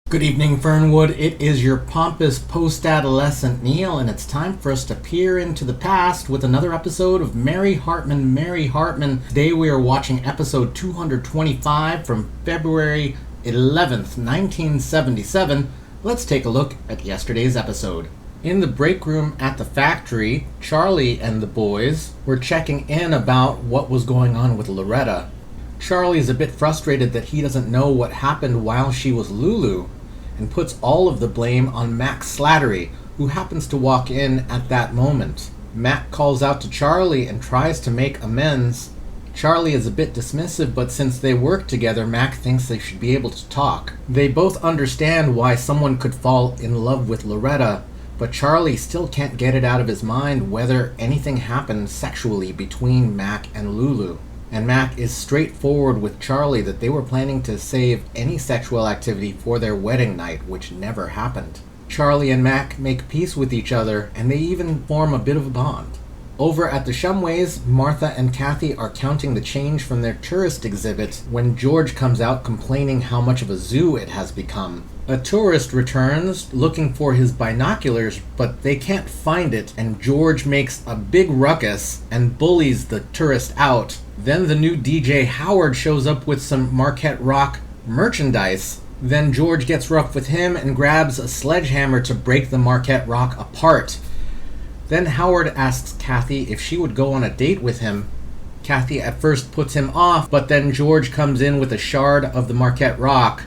Good evening, Fernwood. It is your pompous post-adolescent Neil, and it's time for us to peer into the past with another episode of Mary Hartman, Mary Hartman. Today we are watching episode 225 from February 11th, 1977. Let's take a look at yesterday's episode. In the break room at the factory, Charlie and the boys were checking in about what was going on with Loretta. Charlie is a bit frustrated that he doesn't know what happened while she was Lulu, and puts all of the blame on Mac Slattery, who happens to walk in at that moment. Mac calls out to Charlie and tries to make amends. Charlie is a bit dismissive, but since they work together, Mac thinks they should be able to talk. They both understand why someone could fall in love with Loretta, but Charlie still can't get it out of his mind whether anything happened sexually between Mac and Lulu. And Mac is straightforward with Charlie that they were planning to save any sexual activity for their wedding night, which never happened. Charlie and Mac make peace with each other, and they even form a bit of a bond. Over at the Shumways, Martha and Kathy are counting the change from their tourist exhibit when George comes out complaining how much of a zoo it has become. A tourist returns looking for his binoculars, but they can't find it, and George makes a big ruckus and bullies the tourist out. Then the new DJ Howard shows up with some Marquette Rock merchandise. Then George gets rough with him and grabs a sledgehammer to break the Marquette Rock apart. Then Howard asks Kathy if she would go on a date with him. Kathy at first puts him off, but then George comes in with a shard of the Marquette Rock,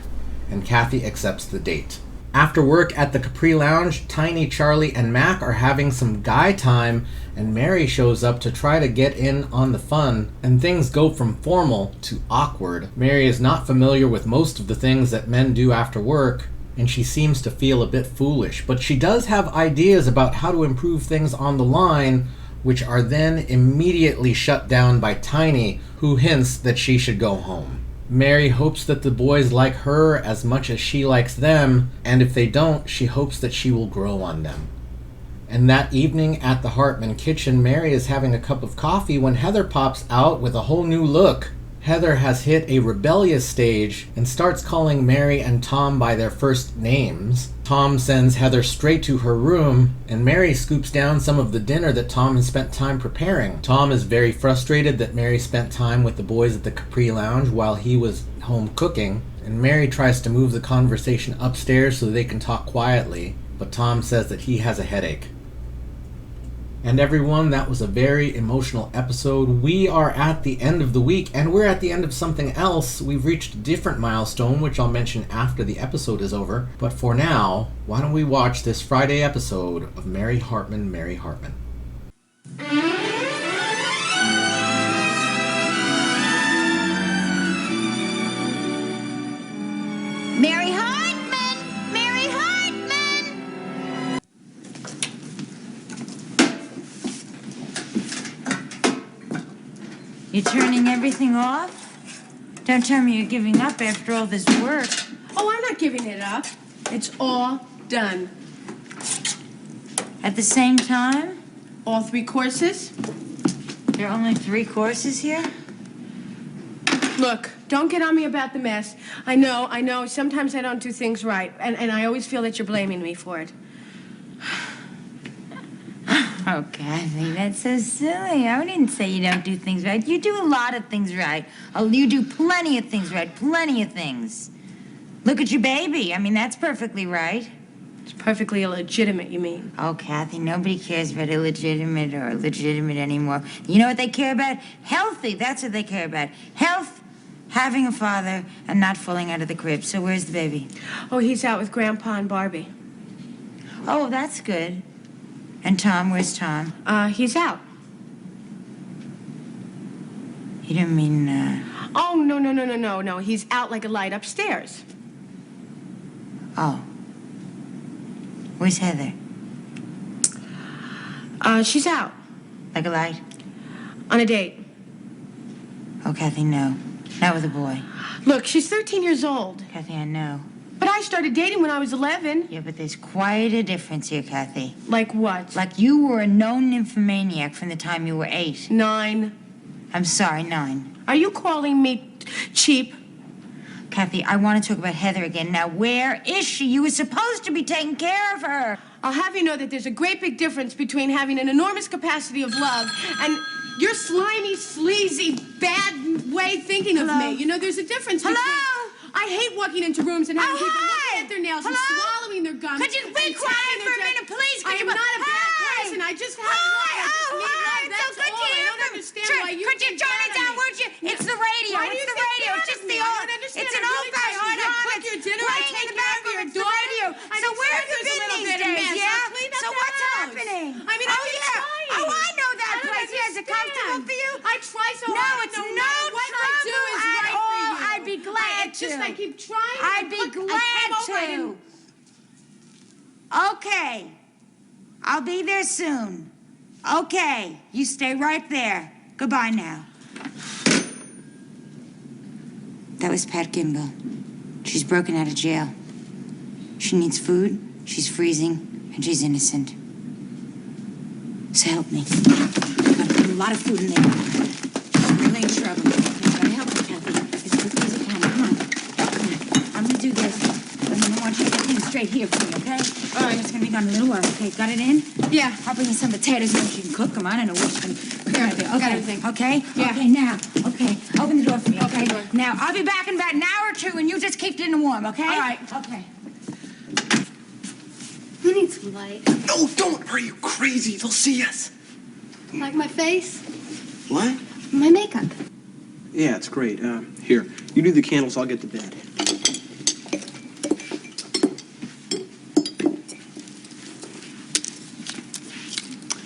and Kathy accepts the date. After work at the Capri Lounge, Tiny, Charlie, and Mac are having some guy time, and Mary shows up to try to get in on the fun, and things go from formal to awkward. Mary is not familiar with most of the things that men do after work, and she seems to feel a bit foolish, but she does have ideas about how to improve things on the line, which are then immediately shut down by Tiny, who hints that she should go home. Mary hopes that the boys like her as much as she likes them, and if they don't, she hopes that she will grow on them. And that evening at the Hartman kitchen, Mary is having a cup of coffee when Heather pops out with a whole new look. Heather has hit a rebellious stage and starts calling Mary and Tom by their first names. Tom sends Heather straight to her room, and Mary scoops down some of the dinner that Tom has spent time preparing. Tom is very frustrated that Mary spent time with the boys at the Capri Lounge while he was home cooking, and Mary tries to move the conversation upstairs so they can talk quietly, but Tom says that he has a headache. And everyone, that was a very emotional episode. We are at the end of the week, and we're at the end of something else. We've reached a different milestone, which I'll mention after the episode is over. But for now, why don't we watch this Friday episode of Mary Hartman, Mary Hartman. Mary Hartman! Mary Hartman! You're turning everything off? Don't tell me you're giving up after all this work. Oh, I'm not giving it up. It's all done. At the same time? All 3 courses. There are only 3 courses here? Look, don't get on me about the mess. I know. Sometimes I don't do things right. And I always feel that you're blaming me for it. Oh, Kathy, that's so silly. I didn't say you don't do things right. You do a lot of things right. Oh, you do plenty of things right. Plenty of things. Look at your baby. I mean, that's perfectly right. It's perfectly illegitimate, you mean? Oh, Kathy, nobody cares about illegitimate or legitimate anymore. You know what they care about? Healthy. That's what they care about. Health, having a father, and not falling out of the crib. So where's the baby? Oh, he's out with Grandpa and Barbie. Oh, that's good. And Tom, where's Tom? He's out. You don't mean, Oh, no. He's out like a light upstairs. Oh. Where's Heather? She's out. Like a light? On a date. Oh, Kathy, no. Not with a boy. Look, she's 13 years old. Kathy, I know. But I started dating when I was 11. Yeah, but there's quite a difference here, Kathy. Like what? Like you were a known nymphomaniac from the time you were 8. 9. I'm sorry, 9. Are you calling me cheap? Kathy, I want to talk about Heather again. Now, where is she? You were supposed to be taking care of her. I'll have you know that there's a great big difference between having an enormous capacity of love and your slimy, sleazy, bad way thinking of me. You know, there's a difference between... Hello? I hate walking into rooms and having people Hi. looking at their nails and swallowing their gums. Could you be quiet for a minute, please? I am not a bad person. I just have love. It's so good to hear I don't understand why you... Could you turn it down, would you? It's the radio. Why do you It's the think radio. bad It's of just me? the I old... don't understand. It's an I really old-fashioned trust you. I harness. cook your dinner. I Playing take in the care of background. your It's the daughter. radio. I So mean, where have you there's a been little these bit of days, mess. yeah? I'll clean up So the what's house. happening? I mean, I'm just trying. Oh, I know that I don't place. Yeah, is it comfortable understand. for you? I try so No, hard. it's no no matter what I do trouble is at right all. for you. I'd be glad It's just to. I keep trying. I'd be glad to. Okay. I'll be there soon. Okay. You stay right there. Goodbye now. That was Pat Gimbel. She's broken out of jail. She needs food, she's freezing, and she's innocent. So help me. I've got to put a lot of food in there. I'm really in trouble. You've got to help me, Kathy. As quickly as you can. Come on. Come on. I'm going to do this. And I want you to get things straight here for me, okay? All right. It's going to be done in a little while. Okay, got it in? Yeah. I'll bring you some potatoes and you can cook. Come on, I know what you're going to cook. Okay, got everything. Okay? Yeah. Okay, now. Okay, open the door for me, okay? Open the door. Now, I'll be back in about an hour or two, and you just keep it in the warm, okay? All right. Okay. We need some light. No, don't. Are you crazy? They'll see us. Like my face? What? My makeup. Yeah, it's great. Here, you do the candles, I'll get to bed.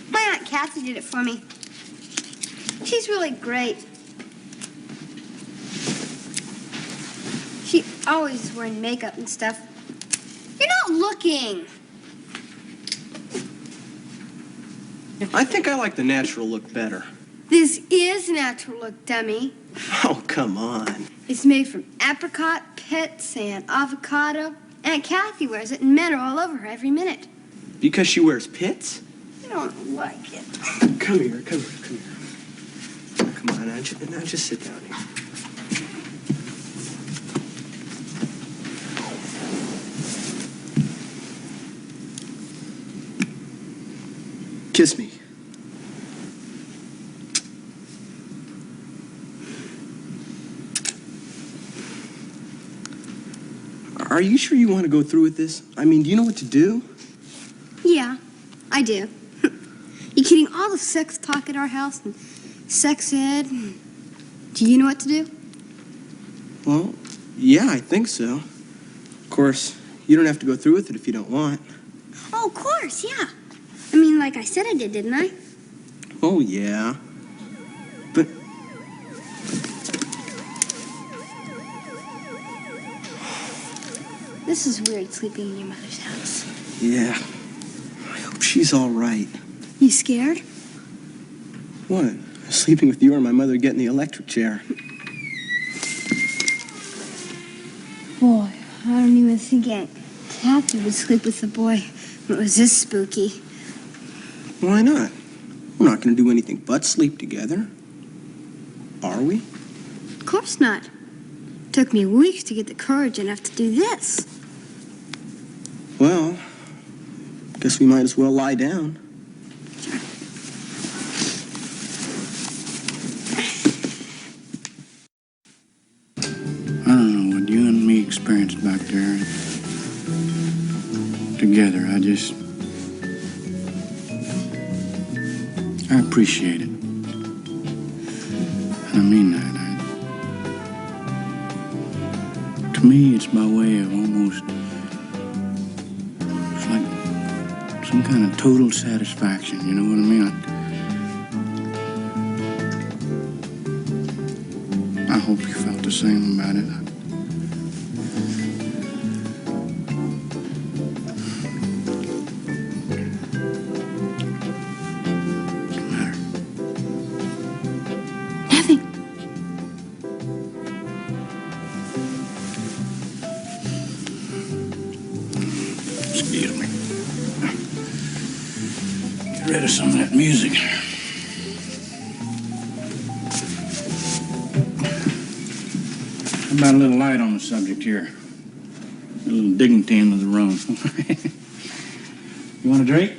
My Aunt Kathy did it for me. She's really great. She always is wearing makeup and stuff. You're not looking. I think I like the natural look better. This is natural look, dummy. Oh, come on. It's made from apricot, pits, and avocado. Aunt Kathy wears it, and men are all over her every minute. Because she wears pits? I don't like it. Come here, come here, come here. Come on, now just sit down here. Kiss me. Are you sure you want to go through with this? I mean, do you know what to do? Yeah, I do. You kidding? All the sex talk at our house and sex ed. Do you know what to do? Well, yeah, I think so. Of course, you don't have to go through with it if you don't want. Oh, of course, yeah. I mean, like I said I did, didn't I? Oh, yeah. But... This is weird, sleeping in your mother's house. yeah. I hope she's all right. You scared? What? Sleeping with you or my mother getting the electric chair? Boy, I don't even think Aunt Kathy would sleep with a boy if it was this spooky. Why not? We're not going to do anything but sleep together. Are we? Of course not. Took me weeks to get the courage enough to do this. Well, guess we might as well lie down. I don't know what you and me experienced back there together. I appreciate it. And I mean that. To me, it's by way of almost, it's like some kind of total satisfaction, you know what I mean? I hope you felt the same about it. What's the matter? Nothing. Excuse me. Get rid of some of that music. How about a little light on the subject here? A little dignity into the room. You want a drink?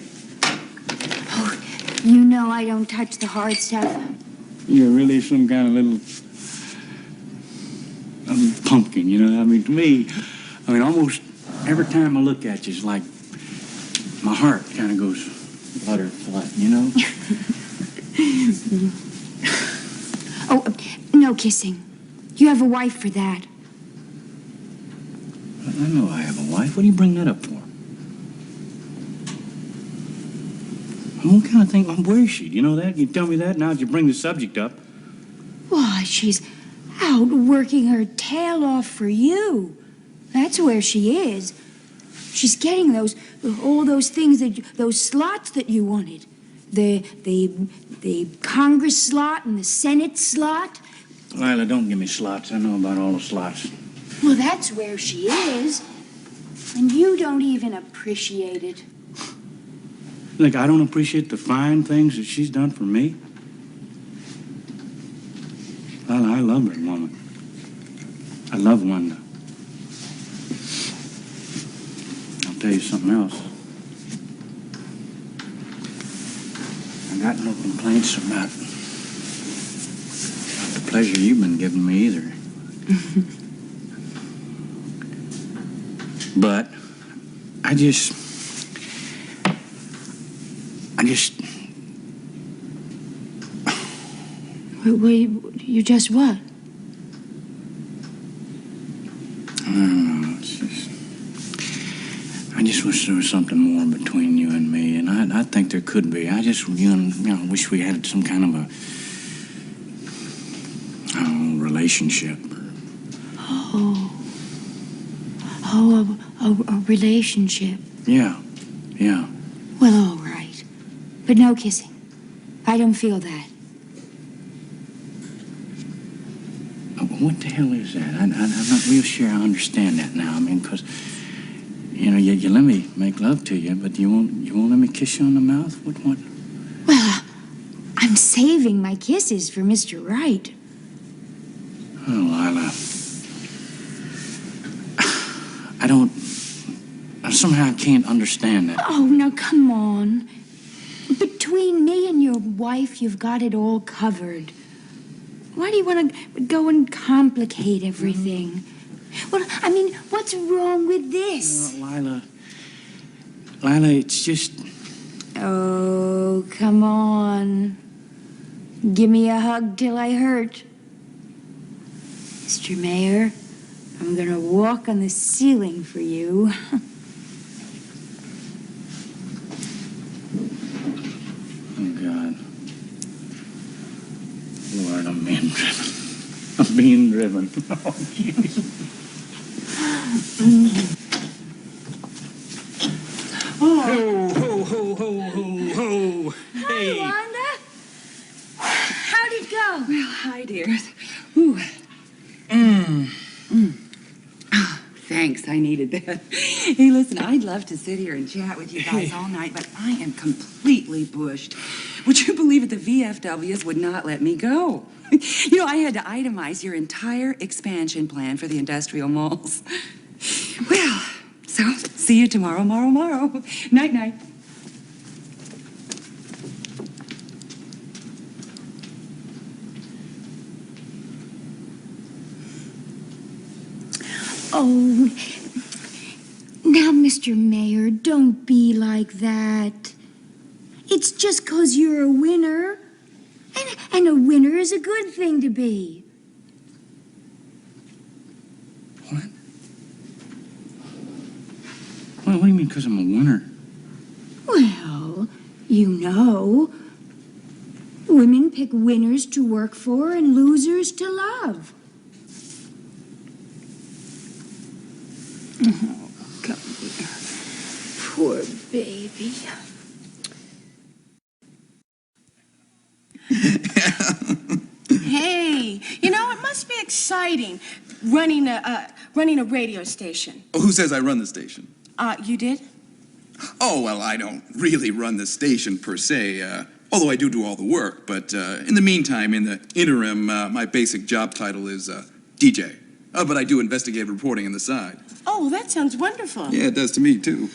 Oh, you know I don't touch the hard stuff. You're really some kind of little pumpkin, you know? I mean, to me, almost every time I look at you, it's like my heart kind of goes butterfly, you know? Oh, no kissing. You have a wife for that. I know I have a wife. What do you bring that up for? What kind of thing? Where is she? Do you know that? You tell me that now that you bring the subject up. Why, she's out working her tail off for you. That's where she is. She's getting all those things, those slots that you wanted. The Congress slot and the Senate slot. Lila, don't give me slots. I know about all the slots. Well, that's where she is. And you don't even appreciate it. Like, I don't appreciate the fine things that she's done for me? Lila, I love her, woman. I love Wanda. I'll tell you something else. I got no complaints about the pleasure you've been giving me either. But I just You just what? I don't know. I just wish there was something more between you and me, and I think there could be. I just, wish we had some kind of a relationship. A relationship. Yeah. Well, all right. But no kissing. I don't feel that. What the hell is that? I'm not real sure I understand that now. Because, you let me make love to you, but you won't let me kiss you on the mouth? What? Well, I'm saving my kisses for Mr. Wright. Oh, Lila. Somehow I can't understand that. Oh, now come on. Between me and your wife, you've got it all covered. Why do you want to go and complicate everything? Well, what's wrong with this? Lila, it's just... Oh, come on. Give me a hug till I hurt. Mr. Mayor, I'm gonna walk on the ceiling for you. Oh, God. Lord, I'm being driven. I'm being driven. Oh, jeez. Ho. Hey. Hi, Wanda. How'd it go? Well, hi, dears. Ooh. Thanks, I needed that. Hey, listen, I'd love to sit here and chat with you guys all night, but I am completely bushed. Would you believe it? The VFWs would not let me go. I had to itemize your entire expansion plan for the industrial malls. Well, so see you tomorrow. Night. Oh, now, Mr. Mayor, don't be like that. It's just 'cause you're a winner. And a winner is a good thing to be. What? What do you mean, because I'm a winner? Well, women pick winners to work for and losers to love. Oh, come here. Poor baby. Hey, it must be exciting running a radio station. Oh, who says I run the station? You did? Oh, well, I don't really run the station per se, although I do all the work. But in the meantime, in the interim, my basic job title is DJ. But I do investigative reporting on the side. Oh, well, that sounds wonderful. Yeah, it does to me, too.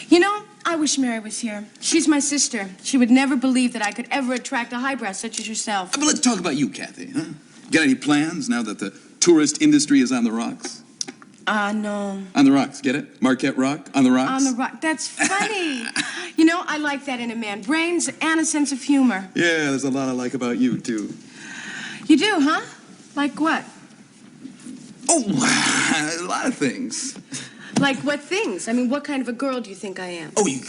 You know, I wish Mary was here. She's my sister. She would never believe that I could ever attract a highbrow such as yourself. But let's talk about you, Kathy, huh? Got any plans now that the tourist industry is on the rocks? No. On the rocks, get it? Marquette Rock? On the rocks? On the rock. That's funny. You know, I like that in a man. Brains and a sense of humor. Yeah, there's a lot I like about you, too. You do, huh? Like what? Oh, a lot of things. Like what things? I mean, what kind of a girl do you think I am? Oh, you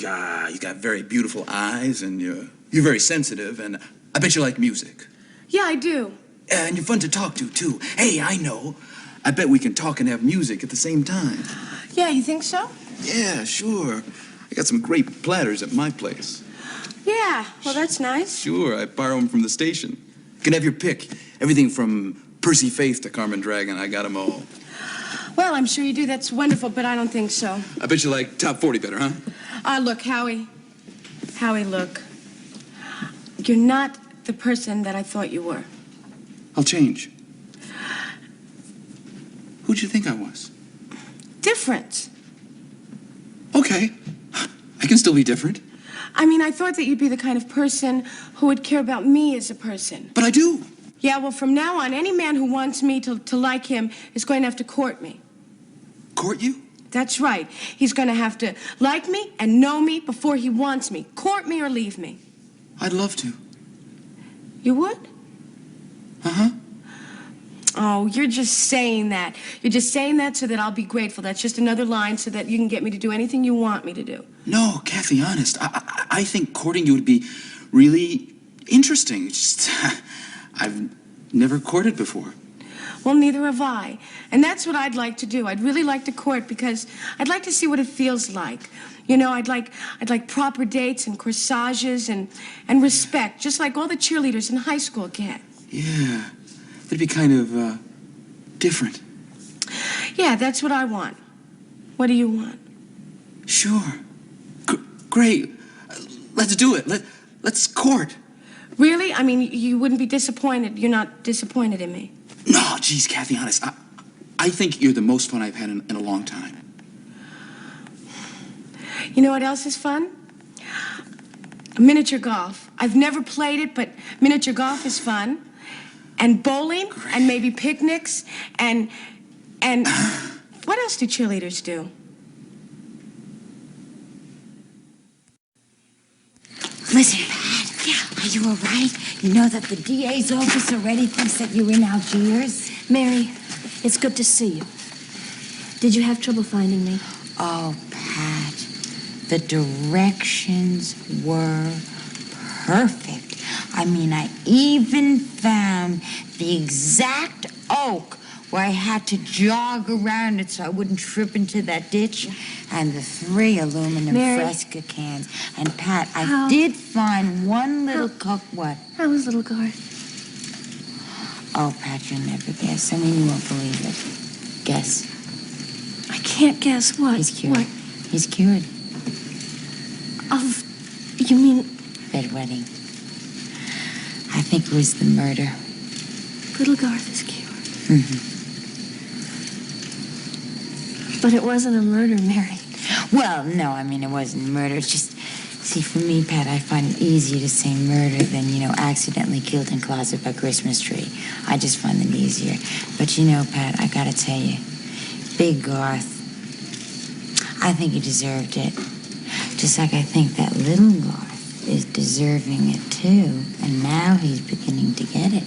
got very beautiful eyes, and you're very sensitive, and I bet you like music. Yeah, I do. And you're fun to talk to, too. Hey, I know. I bet we can talk and have music at the same time. Yeah, you think so? Yeah, sure. I got some great platters at my place. Yeah, well, that's nice. Sure, I borrow them from the station. You can have your pick. Everything from Percy Faith to Carmen Dragon, I got them all. Well, I'm sure you do. That's wonderful, but I don't think so. I bet you like Top 40 better, huh? Look, Howie. Howie, look. You're not the person that I thought you were. I'll change. Who'd you think I was? Different. Okay. I can still be different. I mean, I thought that you'd be the kind of person who would care about me as a person. But I do. Yeah, well, from now on, any man who wants me to like him is going to have to court me. Court you? That's right. He's going to have to like me and know me before he wants me. Court me or leave me. I'd love to. You would? Uh-huh. Oh, you're just saying that. You're just saying that so that I'll be grateful. That's just another line so that you can get me to do anything you want me to do. No, Kathy, honest. I think courting you would be really interesting. It's just, I've never courted before. Well, neither have I. And that's what I'd like to do. I'd really like to court because I'd like to see what it feels like. You know, I'd like proper dates and corsages and respect, just like all the cheerleaders in high school get. Yeah. It'd be kind of, different. Yeah, that's what I want. What do you want? Sure. Great. Let's do it. Let's court. Really? I mean, you wouldn't be disappointed. You're not disappointed in me. No, geez, Kathy, honest. I think you're the most fun I've had in a long time. You know what else is fun? Miniature golf. I've never played it, but miniature golf is fun. And bowling, Great. and maybe picnics, and what else do cheerleaders do? Listen, Pat, are you all right? You know that the DA's office already thinks that you're in Algiers? Mary, it's good to see you. Did you have trouble finding me? Oh, Pat, the directions were perfect. I mean, I even found the exact oak where I had to jog around it so I wouldn't trip into that ditch, and the 3 aluminum Mary. Fresca cans. And Pat, I did find one little cook. What? How was little Garth? Oh, Pat, you'll never guess. I mean, you won't believe it. Guess. I can't guess what. He's cured. What? He's cured. You mean Bedwetting. I think it was the murder. little Garth is cured? Mm-hmm. But it wasn't a murder, Mary. Well, no, I mean, it wasn't murder. It's just, see, for me, Pat, I find it easier to say murder than, accidentally killed in closet by Christmas tree. I just find it easier. But, Pat, I gotta tell you, Big Garth, I think he deserved it. Just like I think that little Garth is deserving it, too. And now he's beginning to get it.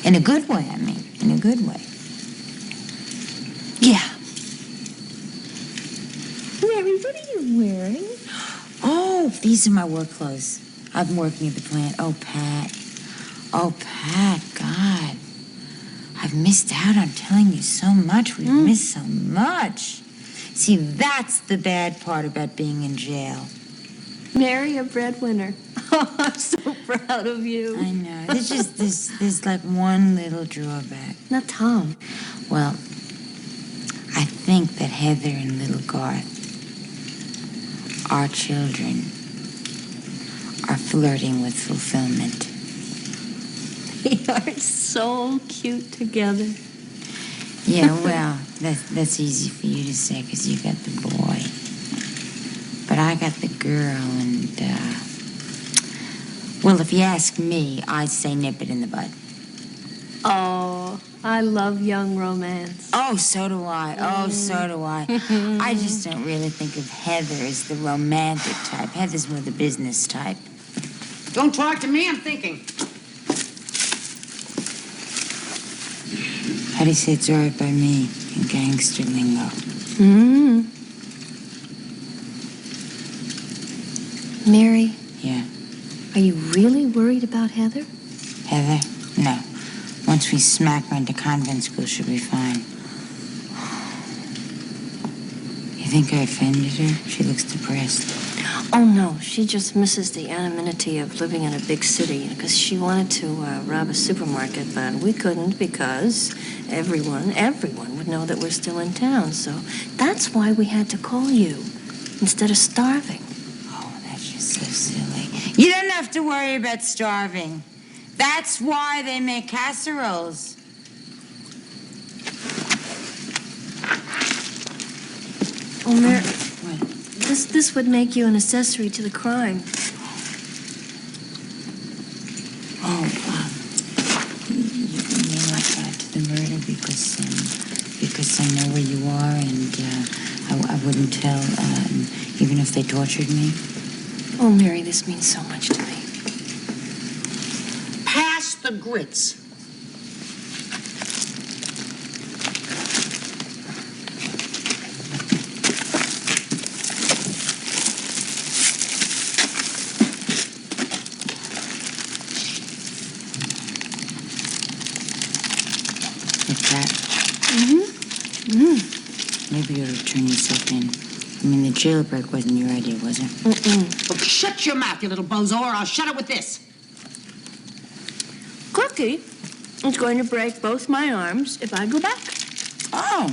In a good way, I mean. In a good way. Yeah. Mary, what are you wearing? Oh, these are my work clothes. I've been working at the plant. Oh, Pat. Oh, Pat, God. I've missed out on telling you so much. We've missed so much. See, that's the bad part about being in jail. Mary, a breadwinner. Oh, I'm so proud of you. I know. There's like one little drawback. Not Tom. Well, I think that Heather and little Garth, our children, are flirting with fulfillment. They are so cute together. Yeah, well, that's easy for you to say because you got the boy. But I got the girl, and, well, if you ask me, I'd say nip it in the bud. Oh, I love young romance. Oh, so do I. Oh, so do I. I just don't really think of Heather as the romantic type. Heather's more the business type. Don't talk to me, I'm thinking. How do you say it's all right by me in gangster lingo? Mary, Yeah. are you really worried about Heather? Heather? No. Once we smack her into convent school, she'll be fine. You think I offended her? She looks depressed. Oh, no. She just misses the anonymity of living in a big city because she wanted to rob a supermarket, but we couldn't because everyone would know that we're still in town. So that's why we had to call you instead of starving. Oh, that's just so silly. You don't have to worry about starving. That's why they make casseroles. Oh, Mary, What? this would make you an accessory to the crime. Oh, you mean like that to the murder because I know where you are and I wouldn't tell even if they tortured me? Oh, Mary, this means so much to me. Pass the grits. Like that? Maybe you ought to turn yourself in. I mean, the jailbreak wasn't your idea, was it? Well, shut your mouth, you little bozo, or I'll shut it with this. Cookie is going to break both my arms if I go back. Oh.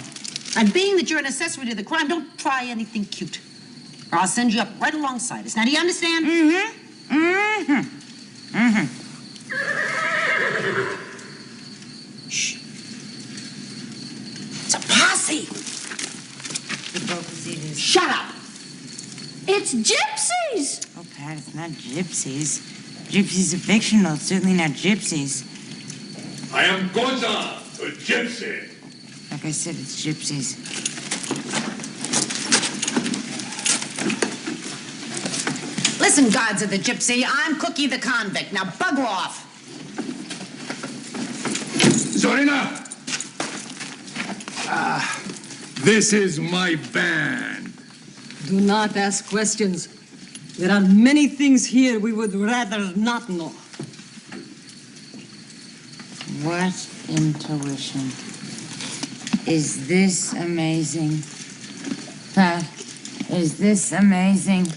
And being that you're an accessory to the crime, don't try anything cute. Or I'll send you up right alongside us. Now, do you understand? Shh. It's a posse. The Bocasitas. Shut up. It's gypsies! Oh, Pat, it's not gypsies. Gypsies are fictional, certainly not gypsies. I am Goza, a gypsy. Like I said, it's gypsies. Listen, gods of the gypsy, I'm Cookie the convict. Now bugger off. Zorina! This is my band. Do not ask questions. There are many things here we would rather not know. What intuition. Is this amazing? Pat, is this amazing?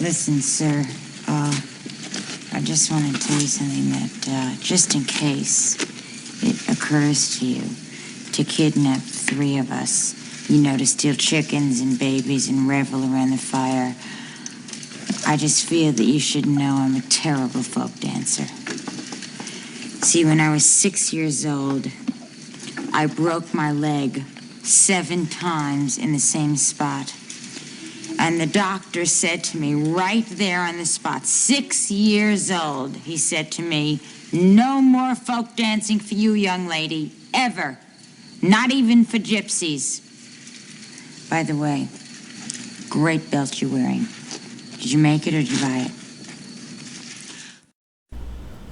Listen, sir, I just want to tell you something that, just in case it occurs to you to kidnap 3 of us, you know, to steal chickens and babies and revel around the fire, I just feel that you should know I'm a terrible folk dancer. See, when I was 6 years old, I broke my leg 7 times in the same spot. And the doctor said to me right there on the spot, 6 years old, he said to me, no more folk dancing for you, young lady, ever. Not even for gypsies. By the way, great belt you're wearing. Did you make it or did you buy it?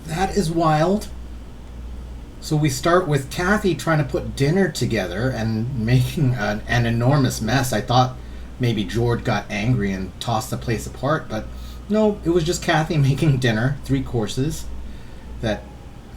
That is wild. So we start with Kathy trying to put dinner together and making an enormous mess. I thought maybe George got angry and tossed the place apart, but no, it was just Kathy making dinner, 3 courses that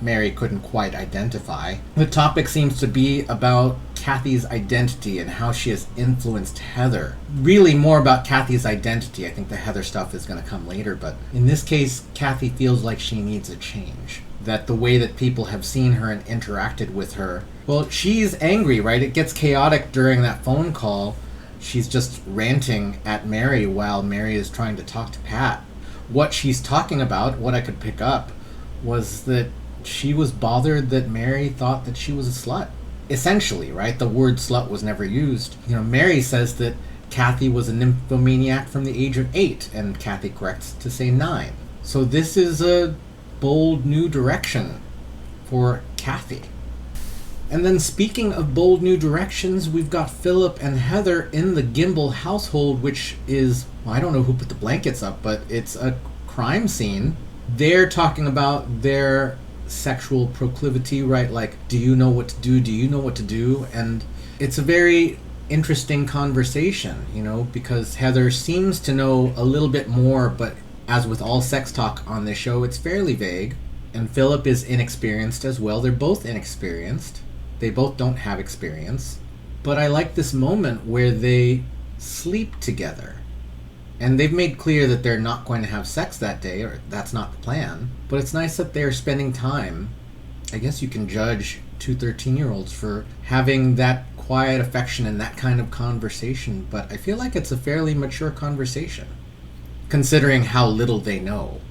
Mary couldn't quite identify. The topic seems to be about Kathy's identity and how she has influenced Heather. Really more about Kathy's identity. I think the Heather stuff is going to come later, but in this case, Kathy feels like she needs a change. That the way that people have seen her and interacted with her, well, she's angry, right? It gets chaotic during that phone call. She's just ranting at Mary while Mary is trying to talk to Pat. What she's talking about, what I could pick up, was that she was bothered that Mary thought that she was a slut. essentially, right? The word slut was never used. Mary says that Kathy was a nymphomaniac from the age of 8, and Kathy corrects to say 9. So this is a bold new direction for Kathy. And then speaking of bold new directions, we've got Philip and Heather in the Gimble household, which is, well, I don't know who put the blankets up, but it's a crime scene. They're talking about their sexual proclivity, right? Like, do you know what to do? Do you know what to do? And it's a very interesting conversation, because Heather seems to know a little bit more, but as with all sex talk on this show, it's fairly vague. And Philip is inexperienced as well. They're both inexperienced. They both don't have experience. But I like this moment where they sleep together. And they've made clear that they're not going to have sex that day, or that's not the plan. But it's nice that they're spending time. I guess you can judge two 13-year-olds for having that quiet affection and that kind of conversation. But I feel like it's a fairly mature conversation, considering how little they know.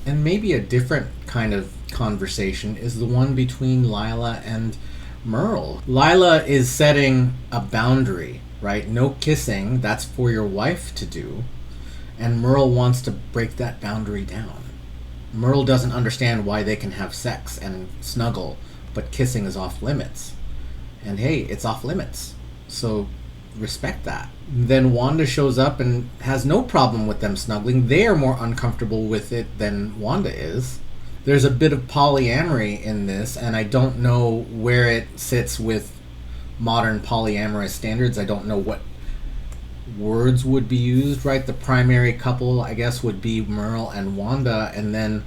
And maybe a different kind of conversation is the one between Lila and Merle. Lila is setting a boundary, right? No kissing, that's for your wife to do. And Merle wants to break that boundary down. Merle doesn't understand why they can have sex and snuggle, but kissing is off limits. And hey, it's off limits. So respect that. Then Wanda shows up and has no problem with them snuggling. They are more uncomfortable with it than Wanda is. There's a bit of polyamory in this, and I don't know where it sits with modern polyamorous standards. I don't know what words would be used, right? The primary couple, I guess, would be Merle and Wanda, and then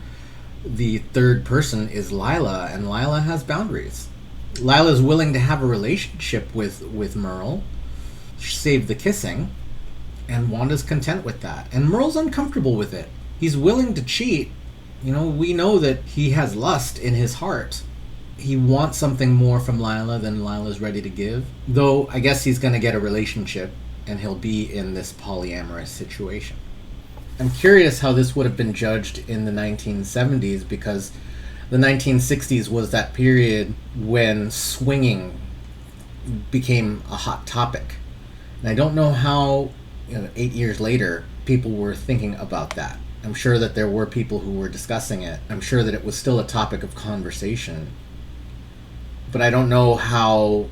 the third person is Lila, and Lila has boundaries. Lila's willing to have a relationship with Merle, save the kissing, and Wanda's content with that. And Merle's uncomfortable with it. He's willing to cheat. We know that he has lust in his heart. He wants something more from Lila than Lila's ready to give. Though, I guess he's going to get a relationship, and he'll be in this polyamorous situation. I'm curious how this would have been judged in the 1970s, because the 1960s was that period when swinging became a hot topic. And I don't know how, 8 years later, people were thinking about that. I'm sure that there were people who were discussing it. I'm sure that it was still a topic of conversation. But I don't know how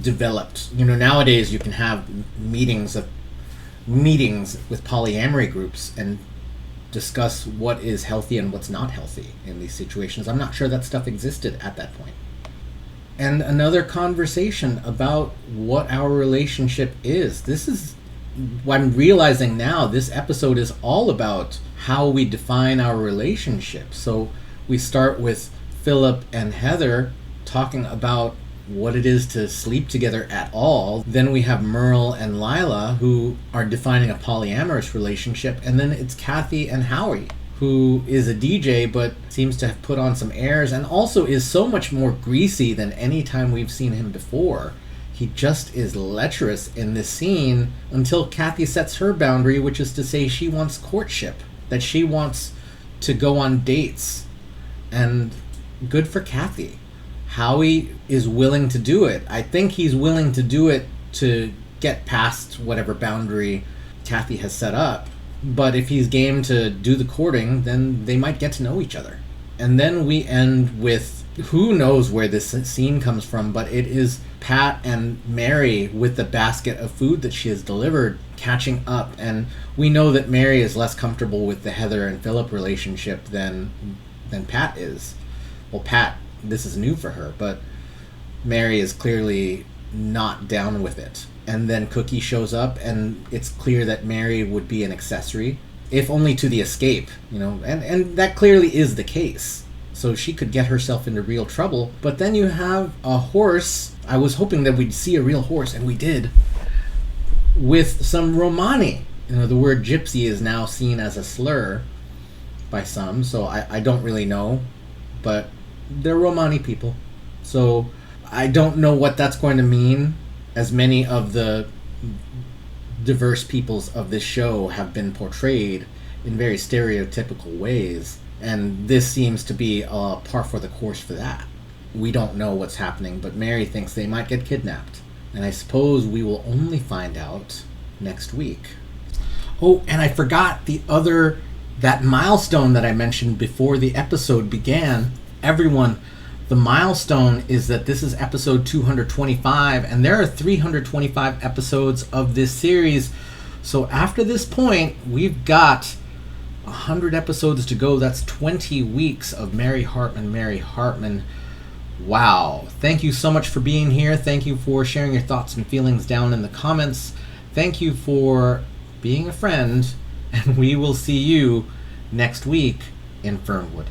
developed. Nowadays you can have meetings with polyamory groups and discuss what is healthy and what's not healthy in these situations. I'm not sure that stuff existed at that point. And another conversation about what our relationship is. This is what I'm realizing now. This episode is all about how we define our relationship. So we start with Philip and Heather talking about what it is to sleep together at all. Then we have Merle and Lila, who are defining a polyamorous relationship. And then it's Kathy and Howie, who is a DJ but seems to have put on some airs and also is so much more greasy than any time we've seen him before. He just is lecherous in this scene until Kathy sets her boundary, which is to say she wants courtship, that she wants to go on dates. And good for Kathy. Howie is willing to do it. I think he's willing to do it to get past whatever boundary Kathy has set up. But if he's game to do the courting, then they might get to know each other. And then we end with, who knows where this scene comes from, but it is Pat and Mary with the basket of food that she has delivered catching up. And we know that Mary is less comfortable with the Heather and Philip relationship than Pat is. Well, Pat, this is new for her, but Mary is clearly not down with it. And then Cookie shows up, and it's clear that Mary would be an accessory, if only to the escape, and that clearly is the case. So she could get herself into real trouble. But then you have a horse. I was hoping that we'd see a real horse, and we did, with some Romani. The word gypsy is now seen as a slur by some, so I don't really know, but they're Romani people. So I don't know what that's going to mean, as many of the diverse peoples of this show have been portrayed in very stereotypical ways, and this seems to be par for the course for that. we don't know what's happening, but Mary thinks they might get kidnapped. And I suppose we will only find out next week. Oh, and I forgot that milestone that I mentioned before the episode began. Everyone, the milestone is that this is episode 225, and there are 325 episodes of this series. So after this point, we've got 100 episodes to go. That's 20 weeks of Mary Hartman, Mary Hartman. Wow. Thank you so much for being here. Thank you for sharing your thoughts and feelings down in the comments. Thank you for being a friend, and we will see you next week in Fernwood.